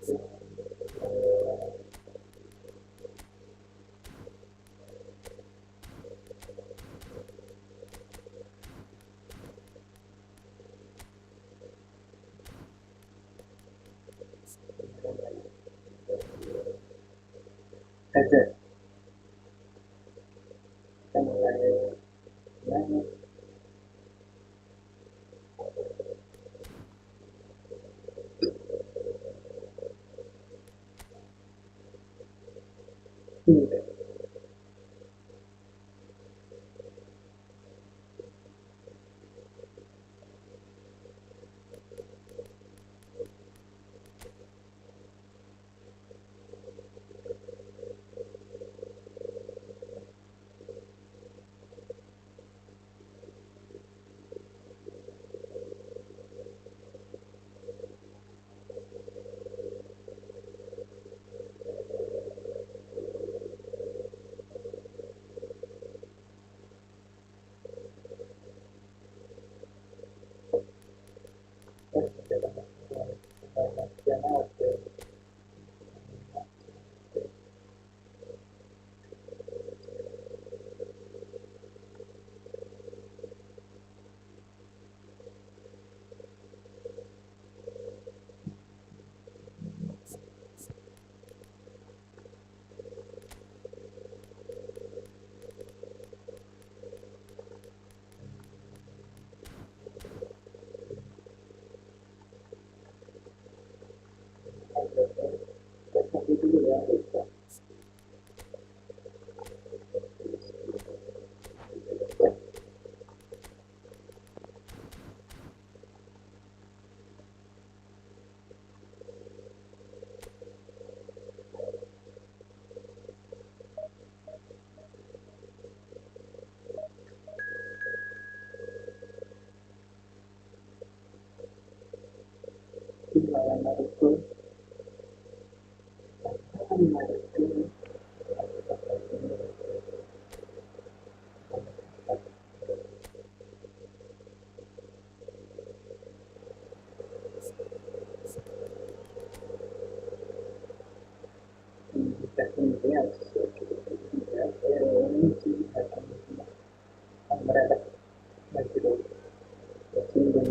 Ada kita mulai nanya tidak tapi dulu ya kita gimana itu gimana itu kita ini harus ini sih mereka masih dulu sehingga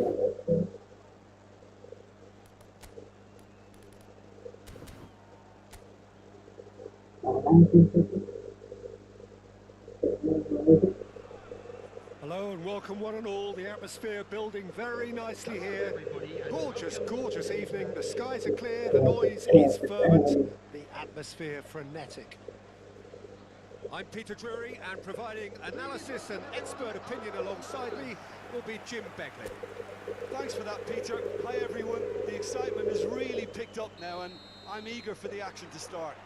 Hello and welcome one and all. The atmosphere building very nicely here. Gorgeous, gorgeous evening. The skies are clear, the noise is fervent, the atmosphere frenetic. I'm Peter Drury, and providing analysis and expert opinion alongside me will be Jim Begley. Thanks for that, Peter. Hi everyone. The excitement has really picked up now and I'm eager for the action to start.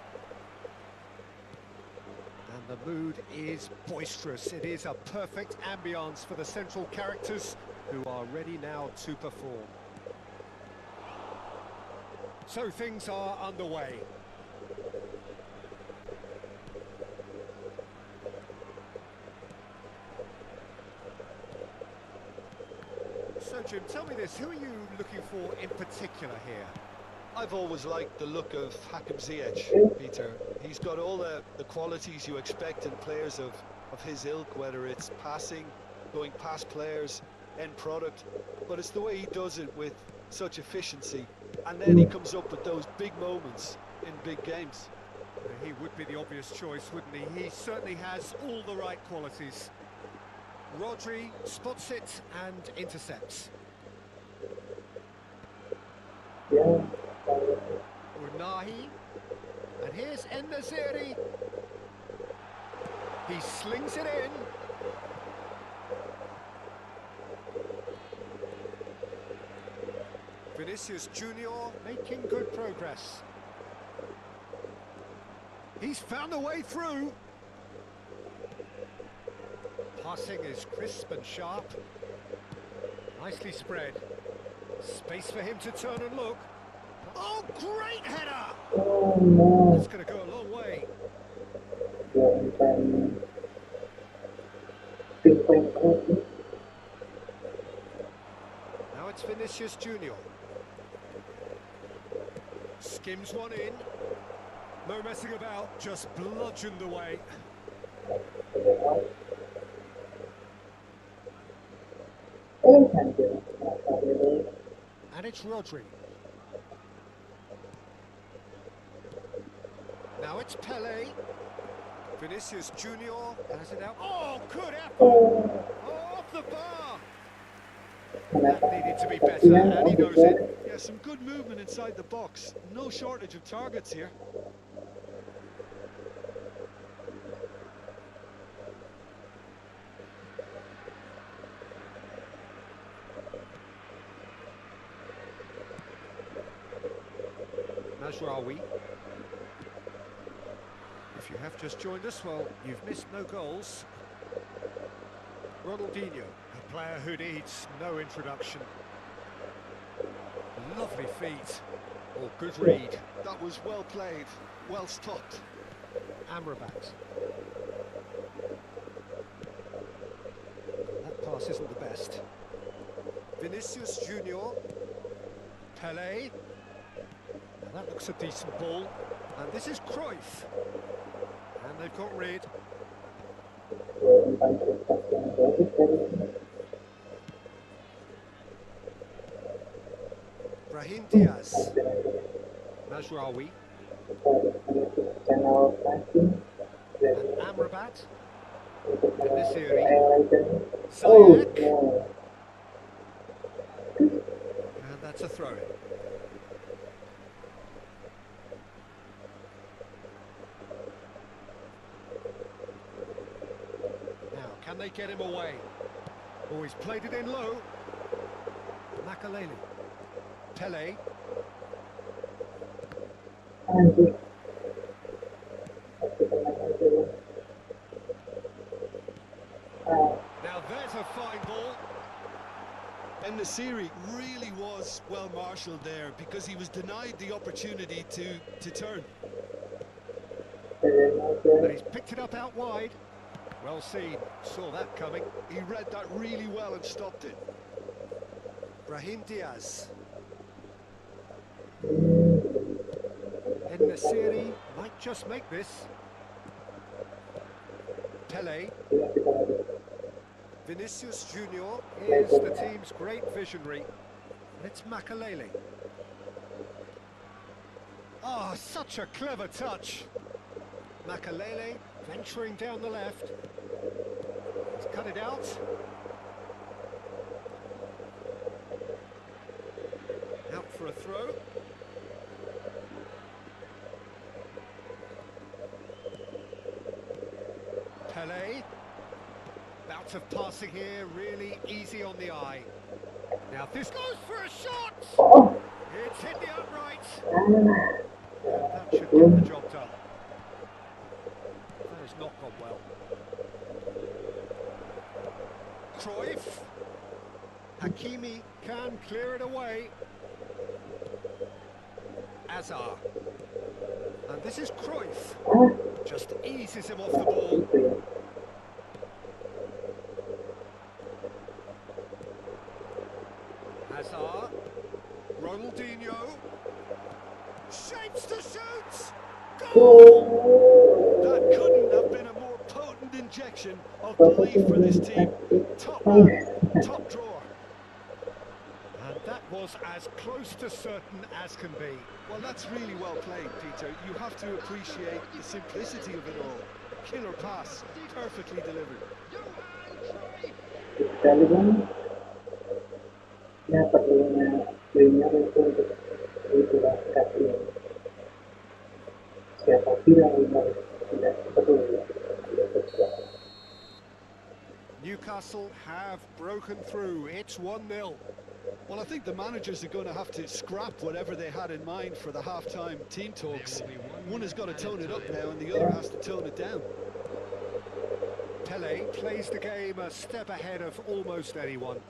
And the mood is boisterous. It is a perfect ambience for the central characters who are ready now to perform. So things are underway. So Jim, tell me this, who are you looking for in particular here? I've always liked the look of Hakim Ziyech, Peter. He's got all the qualities you expect in players of his ilk, whether it's passing, going past players, end product, but it's the way he does it with such efficiency, and then he comes up with those big moments in big games. He would be the obvious choice, wouldn't he? He certainly has all the right qualities. Rodri spots it and intercepts. yeah. Unahi, and here's En-Nesyri. He slings it in. Vinicius Junior making good progress. He's found a way through. Passing is crisp and sharp. Nicely spread. Space for him to turn and look. Oh, great header! Oh no. It's going to go a long way. Now it's Vinicius Junior. Skims one in. No messing about, just bludgeoned away. Thank you. And it's Rodri. Now it's Pele. Vinicius Junior has it out. Oh, good effort! Oh, off the bar! That needed to be better, and he knows it. Yeah, some good movement inside the box. No shortage of targets here. Mazraoui. If you have just joined us, well, you've missed no goals. Ronaldinho, a player who needs no introduction. Lovely feet. Oh, good read. That was well played, well stopped. Amrabat. That pass isn't the best. Vinicius Junior. Pele. Now that looks a decent ball. And this is Cruyff. And they've got rid. Brahim Diaz. Mazraoui. And Amrabat. Nisiri. Ziyech. And that's a throw-in. Now, can they get him away? Oh, he's played it in low. Makasih. Pele. Now there's a fine ball. And Nisiri really was well marshalled there because he was denied the opportunity to turn. And he's picked it up out wide. Well seen, saw that coming. He read that really well and stopped it. Brahim Diaz. Nisiri might just make this. Pele. Vinicius Junior is the team's great visionary. And it's Makasih. Oh, such a clever touch. Makasih venturing down the left. He's cut it out. Out for a throw. Pele. Bout of passing here, really easy on the eye. Now this goes for a shot! It's hit the upright. And that should get the job done. That has not gone well. Cruyff. Hakimi can clear it away. Azar. And this is Cruyff. Just eases him off the ball. Hazard, Ronaldinho, shapes to shoot, goal! That couldn't have been a more potent injection of belief for this team. Top man, top drawer. And that was as close to certain as can be. Well, that's really well played, Peter. You have to appreciate the simplicity of it all. Killer pass, perfectly delivered. Newcastle have broken through. It's 1-0. Well, I think the managers are going to have to scrap whatever they had in mind for the half-time team talks. One has got to tone it up now and the other has to tone it down. Pele plays the game a step ahead of almost anyone.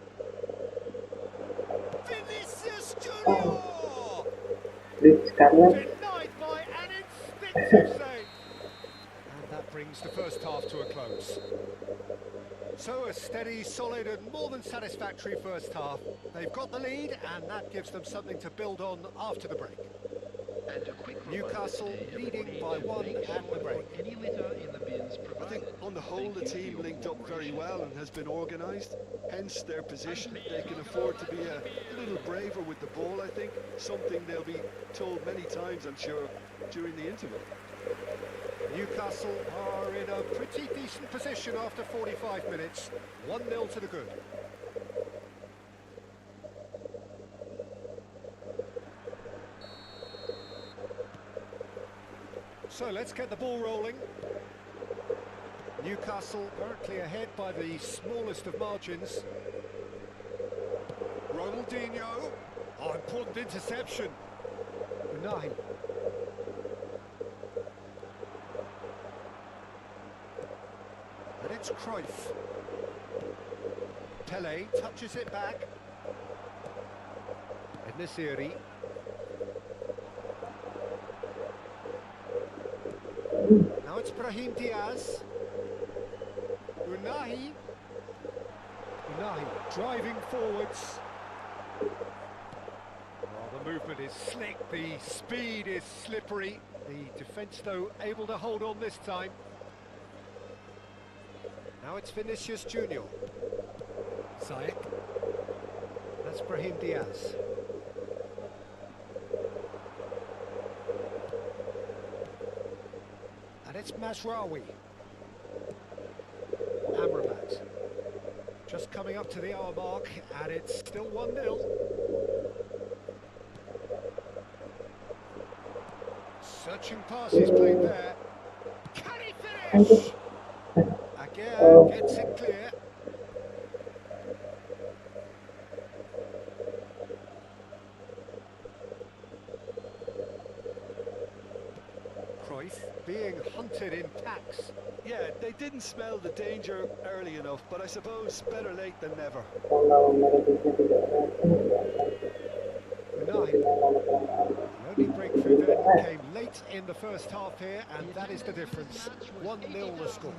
Vinicius Junior! Denied by an instinctive save. And that brings the first half to a close. So a steady, solid and more than satisfactory first half. They've got the lead and that gives them something to build on after the break. Newcastle leading by one at the break. Any litter in the bins I think on the whole the team linked up very well and has been organised, hence their position. They can afford to be a little braver with the ball, I think, something they'll be told many times, I'm sure, during the interval. Newcastle are in a pretty decent position after 45 minutes. 1-0 to the good. So let's get the ball rolling. Newcastle currently ahead by the smallest of margins. Ronaldinho. Oh, important interception. Unai. And it's Cruyff. Pele touches it back. Nesiri. Now it's Brahim Diaz. Unai driving forwards. Oh, the movement is slick, the speed is slippery. The defence, though, able to hold on this time. Now it's Vinicius Junior. Sikat. That's Brahim Diaz. And it's Mazraoui. Amrabat. Just coming up to the hour mark, and it's still 1-0. Searching passes played there. Can he finish? Again, gets it clear. Cruyff being hunted in packs. Yeah, they didn't smell the danger early enough, but I suppose better late than never. Unai. The only breakthrough then came late in the first half here, and that is the difference. 1-0 the score.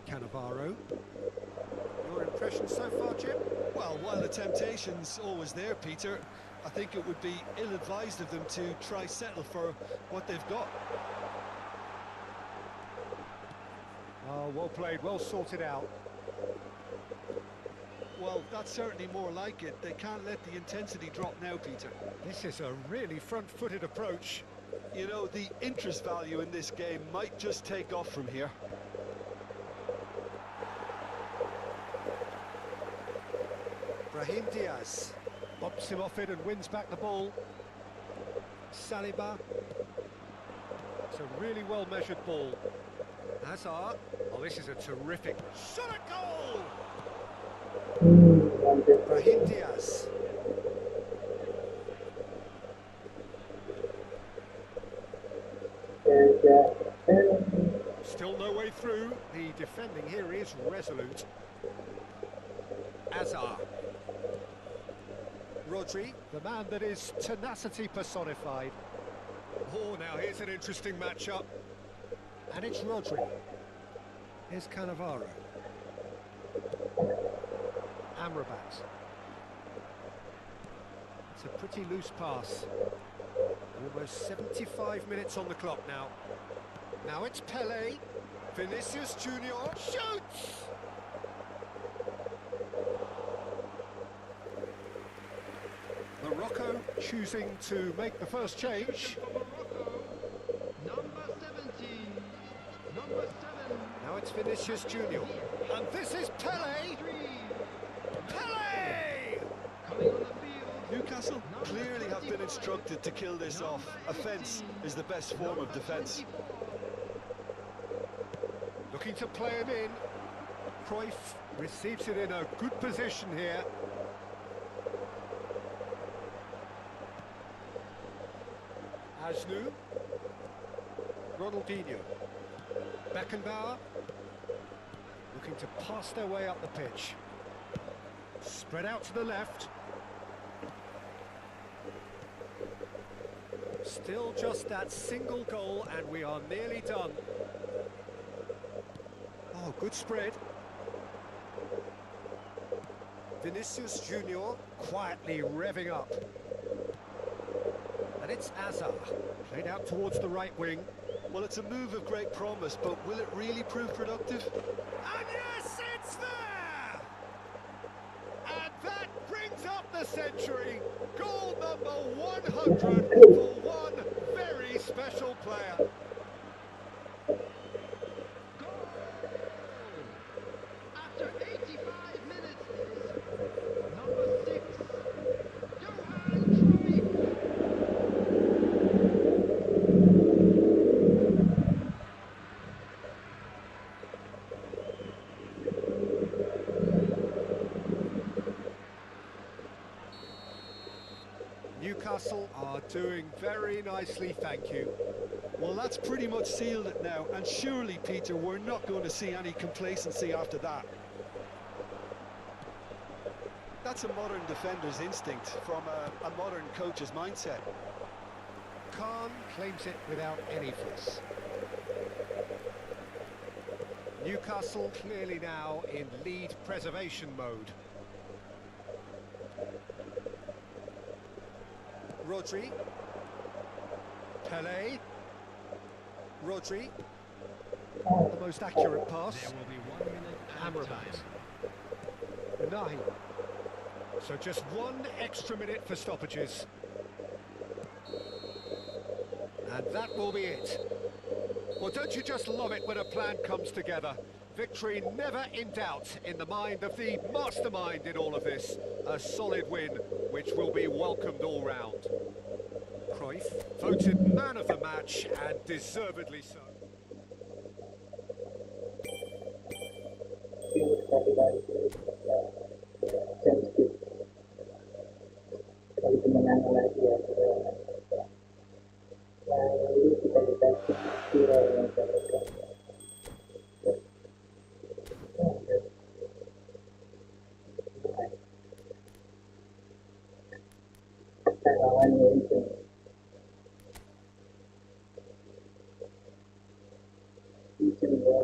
Cannavaro. Your impression so far, Jim? Well, while the temptation's always there, Peter, I think it would be ill-advised of them to try settle for what they've got. Oh, well played, well sorted out. Well, that's certainly more like it. They can't let the intensity drop now, Peter. This is a really front-footed approach. You know, the interest value in this game might just take off from here. Brahim Diaz bumps him off it and wins back the ball. Saliba. It's a really well-measured ball. Hazard. Oh, this is a terrific shot at goal! Brahim Diaz. Still no way through. The defending here is resolute. Hazard. Rodri, the man that is tenacity personified. Oh, now here's an interesting matchup. And it's Rodri. Here's Cannavaro. Amrabat. It's a pretty loose pass. Almost 75 minutes on the clock now. Now it's Pele. Vinicius Junior shoots! Morocco choosing to make the first change. Now it's Vinicius Junior. And this is Pele! Pele! Newcastle clearly have been instructed to kill this off. Offence is the best form of defence. Looking to play him in. Cruyff receives it in a good position here. Asnu. Ronaldinho. Beckenbauer. Looking to pass their way up the pitch. Spread out to the left. Still just that single goal and we are nearly done. Oh, good spread. Vinicius Junior quietly revving up. And it's Azar, played out towards the right wing. Well, it's a move of great promise, but will it really prove productive? And yes, it's there! And that brings up the century. Goal number 100 for one very special player. Goal! After 85 minutes, number 6, Johan Cruyff. Newcastle are doing very nicely, thank you. Well, that's pretty much sealed it now, and surely, Peter, we're not going to see any complacency after that. That's a modern defender's instinct from a modern coach's mindset. Khan claims it without any fuss. Newcastle clearly now in lead preservation mode. Rodri. Pelé. Rodri. The most accurate pass. There will be 1 minute Amrabat. Nahi. So just 1 extra minute for stoppages. And that will be it. Well, don't you just love it when a plan comes together? Victory never in doubt in the mind of the mastermind in all of this. A solid win, which will be welcomed all round. Cruyff, voted man of the match, and deservedly so. Kalau kemenangan lagi ya, lalu kita dikasih viral yang terdekat. Kita lawannya itu. Itu ya,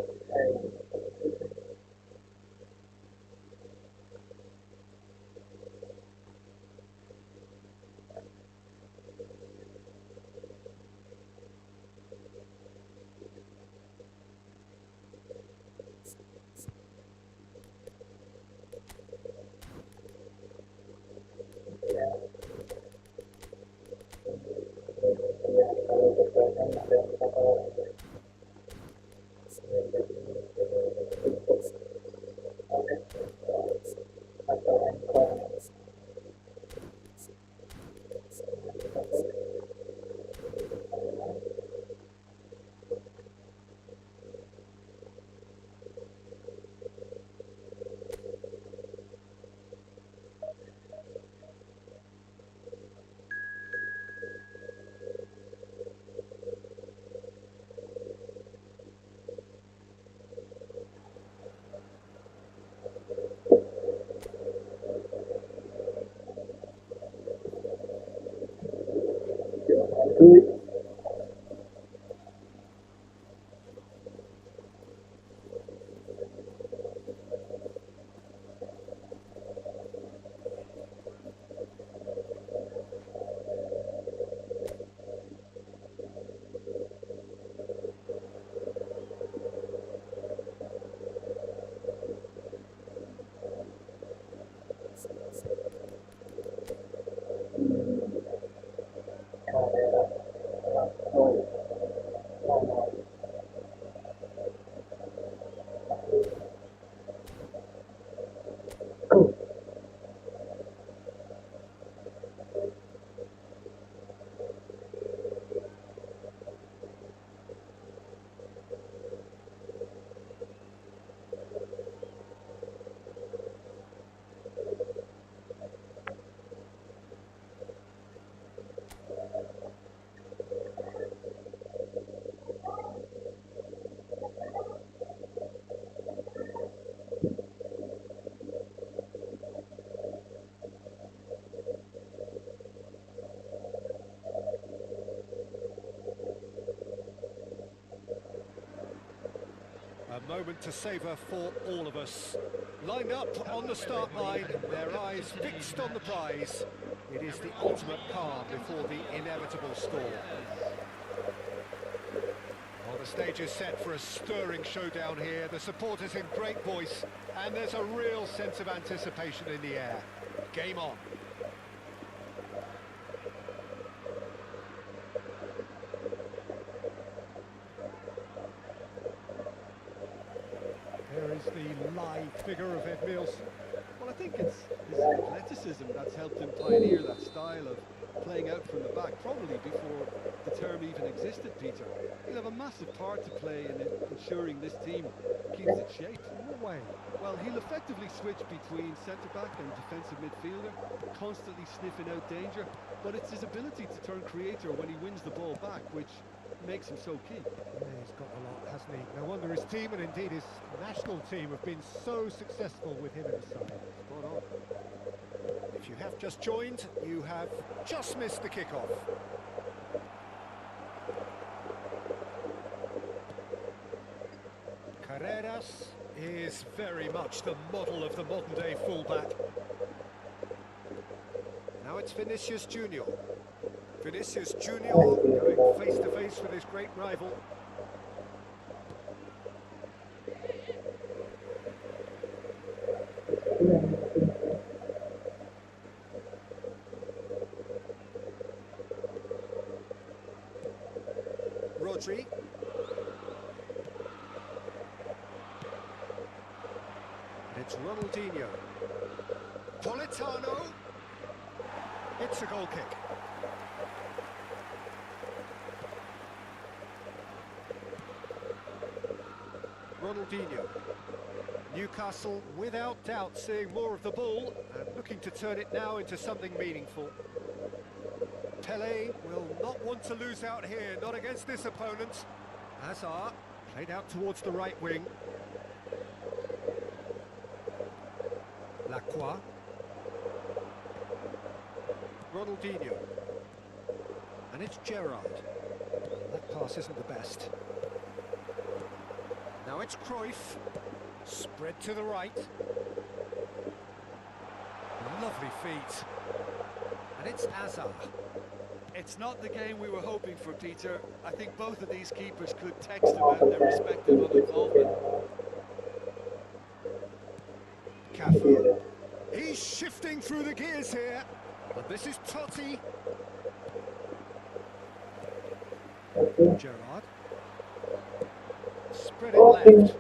kalau berkuasa ada kapal atau ekor. A moment to savour for all of us. Lined up on the start line, their eyes fixed on the prize. It is the ultimate calm before the inevitable score. Well, the stage is set for a stirring showdown here. The supporters in great voice, and there's a real sense of anticipation in the air. Game on. There is the live figure of Ed Mills. Well, I think it's his athleticism that's helped him pioneer that style of playing out from the back, probably before the term even existed, Peter. He'll have a massive part to play in ensuring this team keeps its shape. In what way? Well, he'll effectively switch between centre-back and defensive midfielder, constantly sniffing out danger, but it's his ability to turn creator when he wins the ball back, which makes him so key. Yeah, he's got a lot, hasn't he? No wonder his team, and indeed his national team, have been so successful with him in the side. Spot on. If you have just joined, you have just missed the kickoff. Carreras is very much the model of the modern-day fullback. Now it's Vinicius Junior. Vinicius Junior going face-to-face with his great rival. Rodri. And it's Ronaldinho. Politano. It's a goal kick. Ronaldinho. Newcastle, without doubt, seeing more of the ball and looking to turn it now into something meaningful. Pelé will not want to lose out here, not against this opponent. Hazard played out towards the right wing. Lacroix. Ronaldinho. And it's Gerrard. That pass isn't the best. Now it's Cruyff. Spread to the right. Lovely feet. And it's Hazard. It's not the game we were hoping for, Peter. I think both of these keepers could text about their respective involvement. Cafu. He's shifting through the gears here. And this is Totti. Gerrard. Spread it left.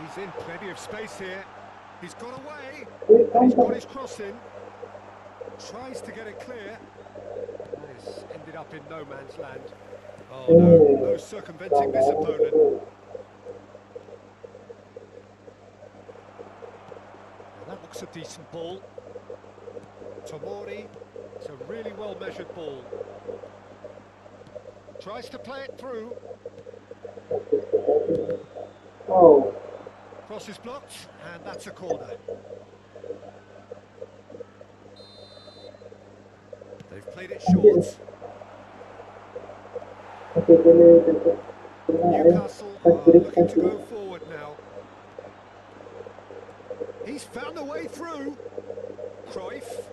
He's in plenty of space here. He's got away. And he's got his cross in. Tries to get it clear. That has ended up in no man's land. Oh no, no circumventing this opponent. Well, that looks a decent ball. Tomori. It's a really well measured ball. Tries to play it through. Oh. Cross is blocked, and that's a corner. They've played it short. Newcastle are looking to go forward now. He's found a way through. Cruyff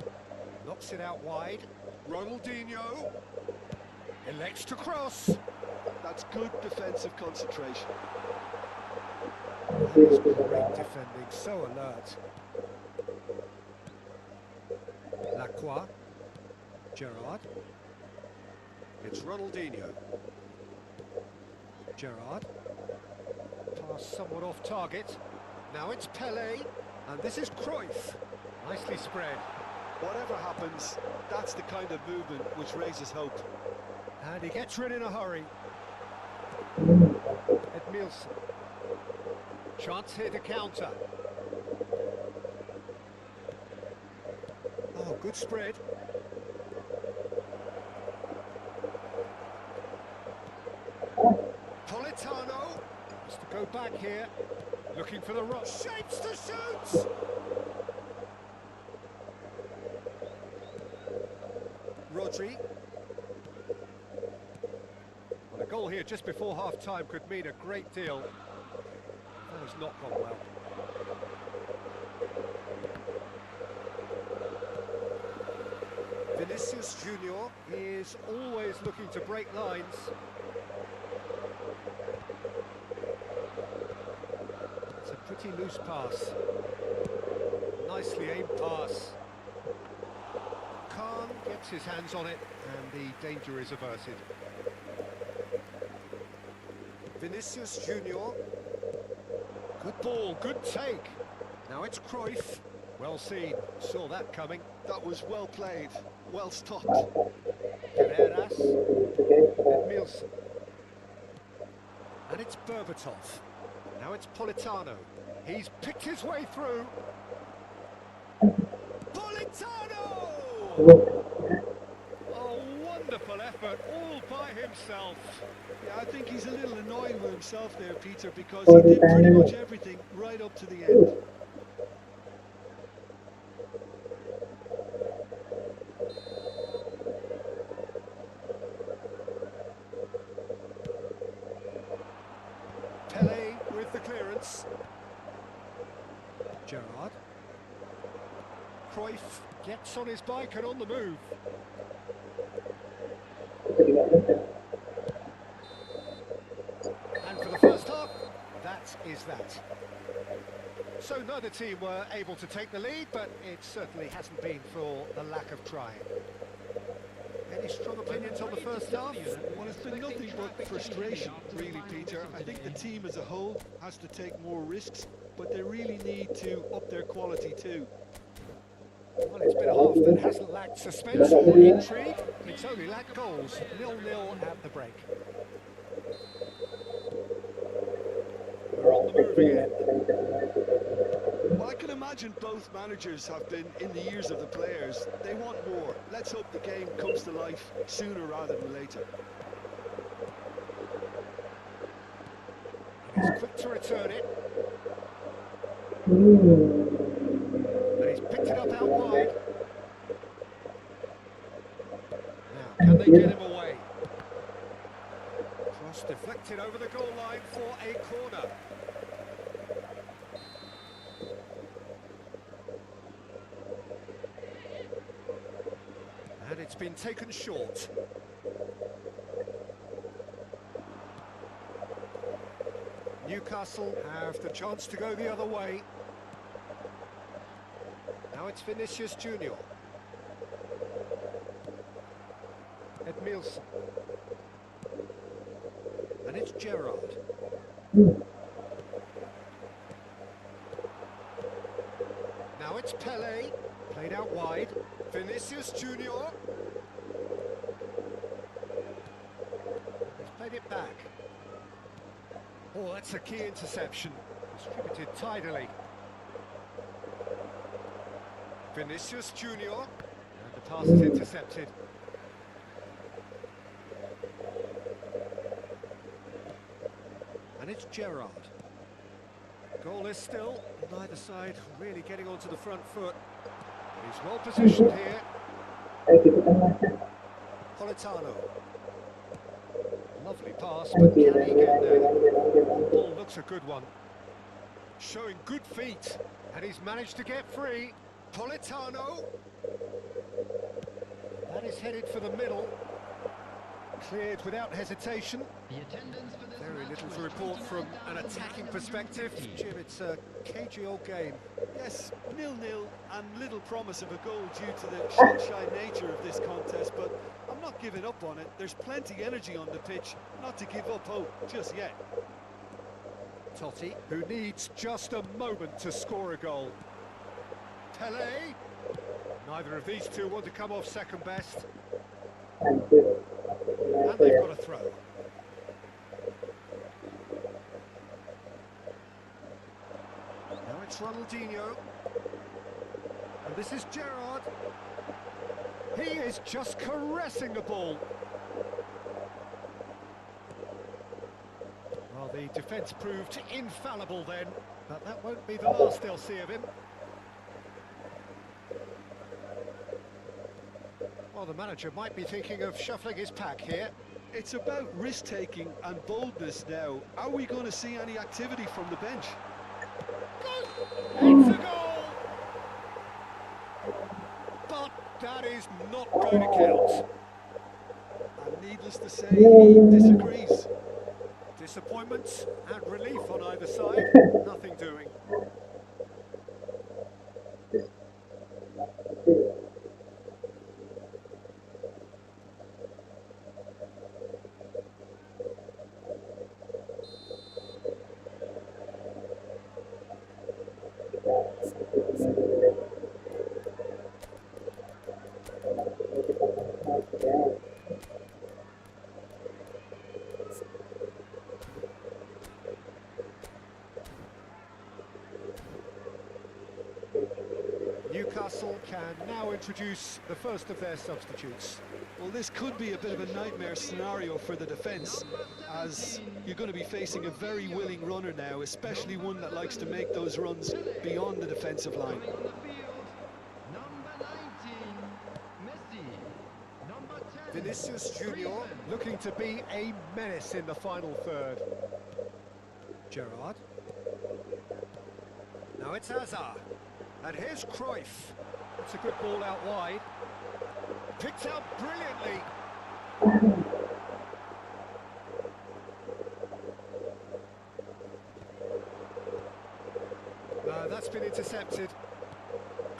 knocks it out wide. Ronaldinho elects to cross. That's good defensive concentration. That is great defending, so alert. Lacroix. Gerrard. It's Ronaldinho. Gerrard. Pass somewhat off target. Now it's Pelé. And this is Cruyff. Nicely spread. Whatever happens, that's the kind of movement which raises hope. And he gets rid in a hurry. Edmilson. Chance here to counter. Oh, good spread. Politano has to go back here, looking for the rock. Shapes to shoot! Rodri. Well, a goal here just before half-time could mean a great deal. That has not gone well. Vinicius Junior is always looking to break lines. It's a pretty loose pass. Nicely aimed pass. Khan gets his hands on it and the danger is averted. Vinicius Junior. Good ball, good take. Now it's Cruyff. Well seen, saw that coming. That was well played, well stopped. Carreras. Edmilson. And it's Berbatov. Now it's Politano. He's picked his way through. Politano! Oh, wonderful effort, all by himself. Yeah, I think he's a little annoyed with himself there, Peter, because he did pretty much everything right up to the end. Pele with the clearance. Gerrard. Cruyff gets on his bike and on the move. And for the first half, that is that. So neither team were able to take the lead, but it certainly hasn't been for the lack of trying. Any strong opinions on the first half? Well, it's been nothing but frustration, really, Peter. I think the team as a whole has to take more risks, but they really need to up their quality too. Well, it's been a half that hasn't lacked suspense or intrigue. It's only lacked goals. 0-0 at the break. We're on the move again. Well, I can imagine both managers have been in the ears of the players. They want more. Let's hope the game comes to life sooner rather than later. He's quick to return it. And he's picked it up out wide. Now, can they get him away? Cross deflected over the goal line for a corner. And it's been taken short. Newcastle have the chance to go the other way. Now it's Vinicius Junior. Edmilson. And it's Gerrard. Now it's Pele. Played out wide. Vinicius Junior. He's played it back. Oh, that's a key interception. Distributed tidily. Vinicius Junior. And the pass is intercepted. And it's Gerrard. Goalless still. Neither side really getting onto the front foot. He's well positioned here. Politano. Lovely pass, but can he get there? The ball looks a good one. Showing good feet. And he's managed to get free. Politano. That is headed for the middle. Cleared without hesitation. The attendance for this Very match little was to report from an 20,150. attacking perspective. Jim, it's a cagey old game. Yes, 0-0 and little promise of a goal due to the shot-shy nature of this contest, but I'm not giving up on it. There's plenty energy on the pitch, not to give up hope just yet. Totti, who needs just a moment to score a goal. Pele. Neither of these two want to come off second best. And they've got a throw. Now it's Ronaldinho. And this is Gerrard. He is just caressing the ball. Well, the defence proved infallible then, but that won't be the last they'll see of him. Well, the manager might be thinking of shuffling his pack here. It's about risk-taking and boldness now. Are we going to see any activity from the bench? It's a goal! But that is not going to count. And needless to say, he disagrees. Disappointment and relief on either side. Nothing doing. Newcastle can now introduce the first of their substitutes. Well, this could be a bit of a nightmare scenario for the defence, as you're going to be facing a very willing runner now, especially one that likes to make those runs beyond the defensive line. Coming on the field, number 19, Messi. Number 10, Vinicius Junior Griezmann. looking to be a menace in the final third. Gerrard. Now it's Hazard. And here's Cruyff. It's a good ball out wide. Picked out brilliantly. That's been intercepted.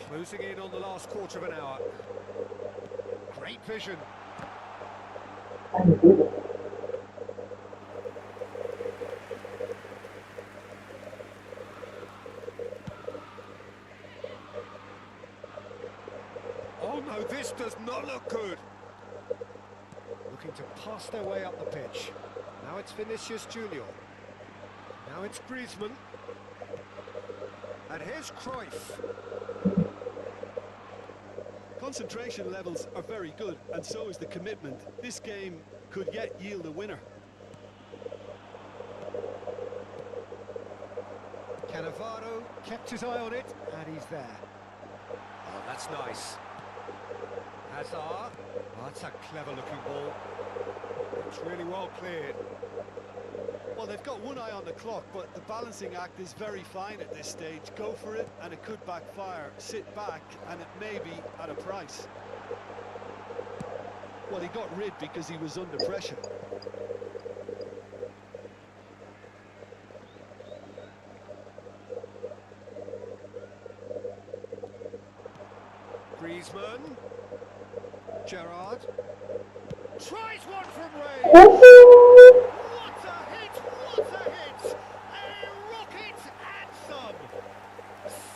Closing in on the last quarter of an hour. Great vision. Oh no, this does not look good. Looking to pass their way up the pitch. Now it's Vinicius Junior. Now it's Griezmann. And here's Cruyff. Concentration levels are very good, and so is the commitment. This game could yet yield a winner. Cannavaro kept his eye on it, and he's there. Oh, that's nice. Hazard. Oh, that's a clever-looking ball. It's really well cleared. Well, they've got one eye on the clock, but the balancing act is very fine at this stage. Go for it, and it could backfire. Sit back, and it may be at a price. Well, he got rid because he was under pressure. Griezmann. Gerrard. Tries one from range. What a hit! What a hit! A rocket and some.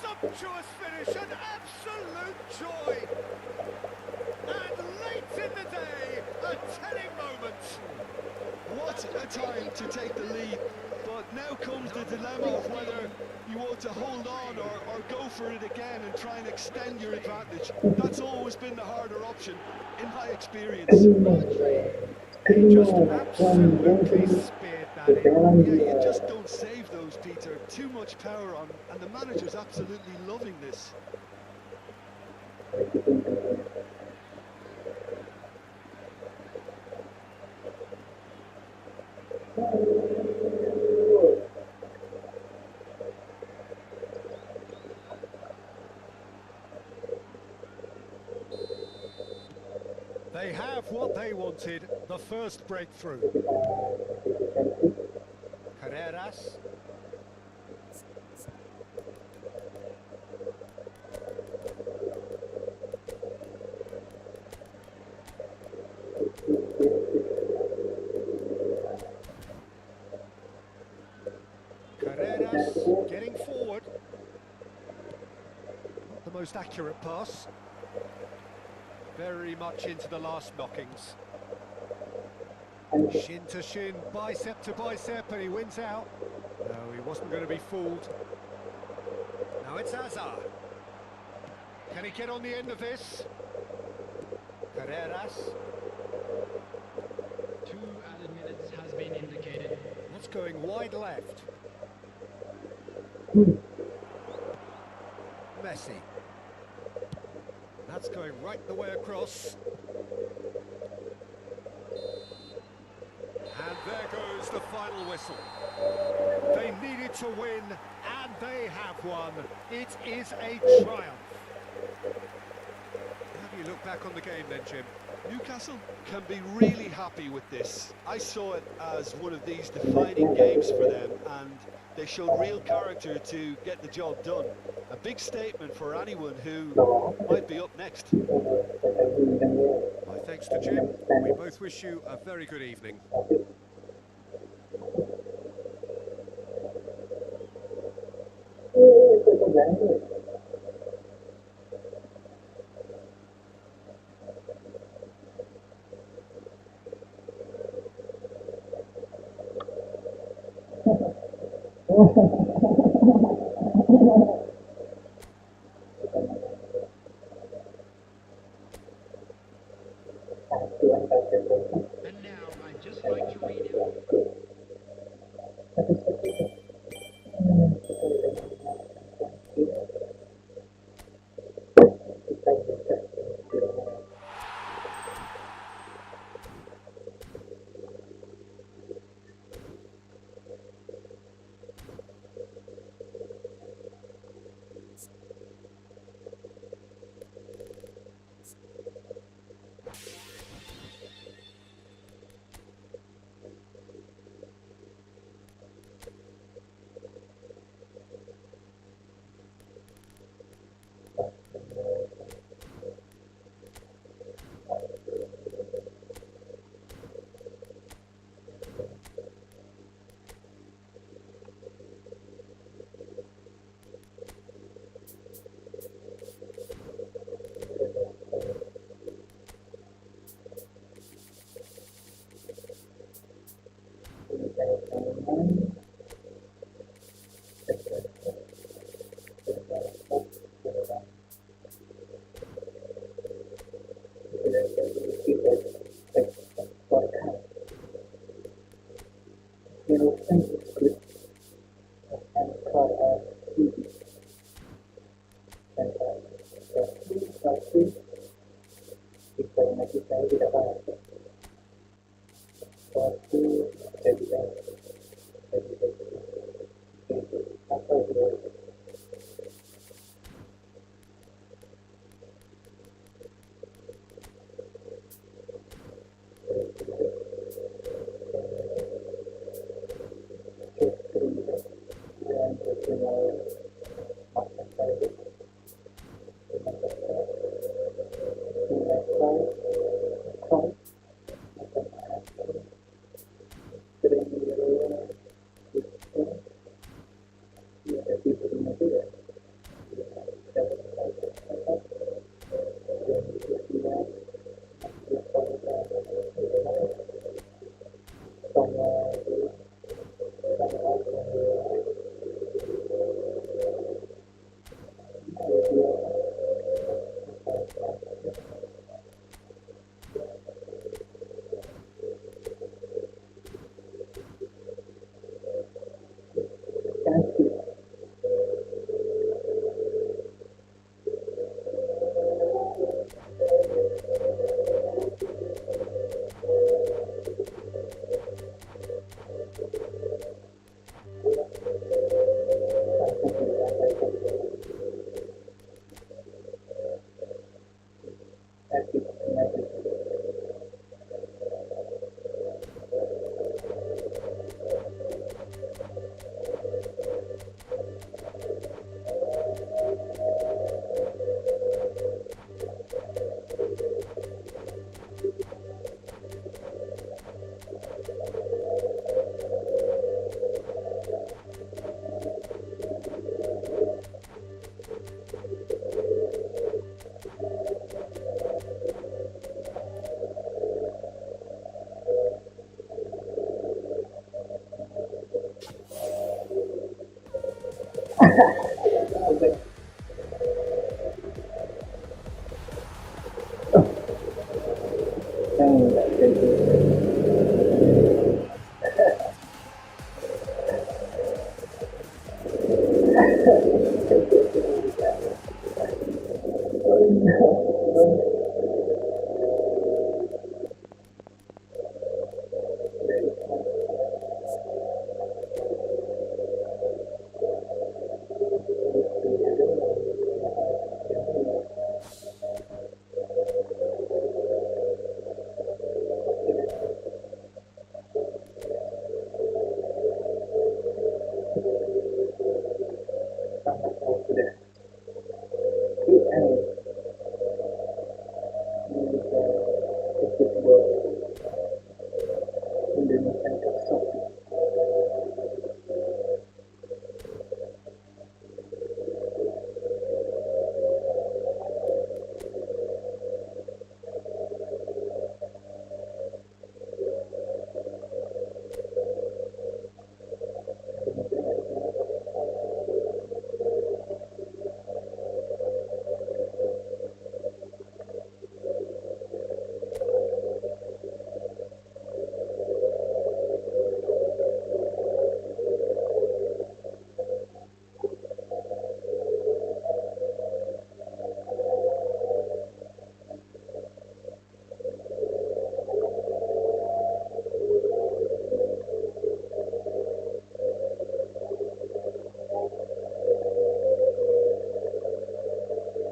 Sumptuous finish, an absolute joy. And late in the day, a telling moment. What a time to take the lead. But now comes the dilemma of whether you ought to hold on or go for it again and try and extend your advantage. That's always been the harder option, in my experience. He just absolutely speared that in. Yeah, you just don't save those, Peter. Too much power on, and the manager's absolutely loving this. They have what they wanted, the first breakthrough. Carreras. Carreras getting forward. Not the most accurate pass. Very much into the last knockings. Shin to shin, bicep to bicep, and he wins out. No, he wasn't going to be fooled. Now it's Hazard. Can he get on the end of this? Carreras. 2 added minutes has been indicated. That's going wide left. Messi. That's going right the way across. And there goes the final whistle. They needed to win, and they have won. It is a triumph. How do you look back on the game then, Jim? Newcastle can be really happy with this. I saw it as one of these defining games for them, and they showed real character to get the job done. A big statement for anyone who might be up next. My thanks to Jim. We both wish you a very good evening. And now I'd just like to read out.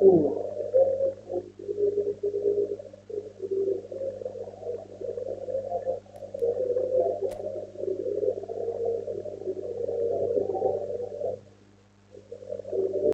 Ooh.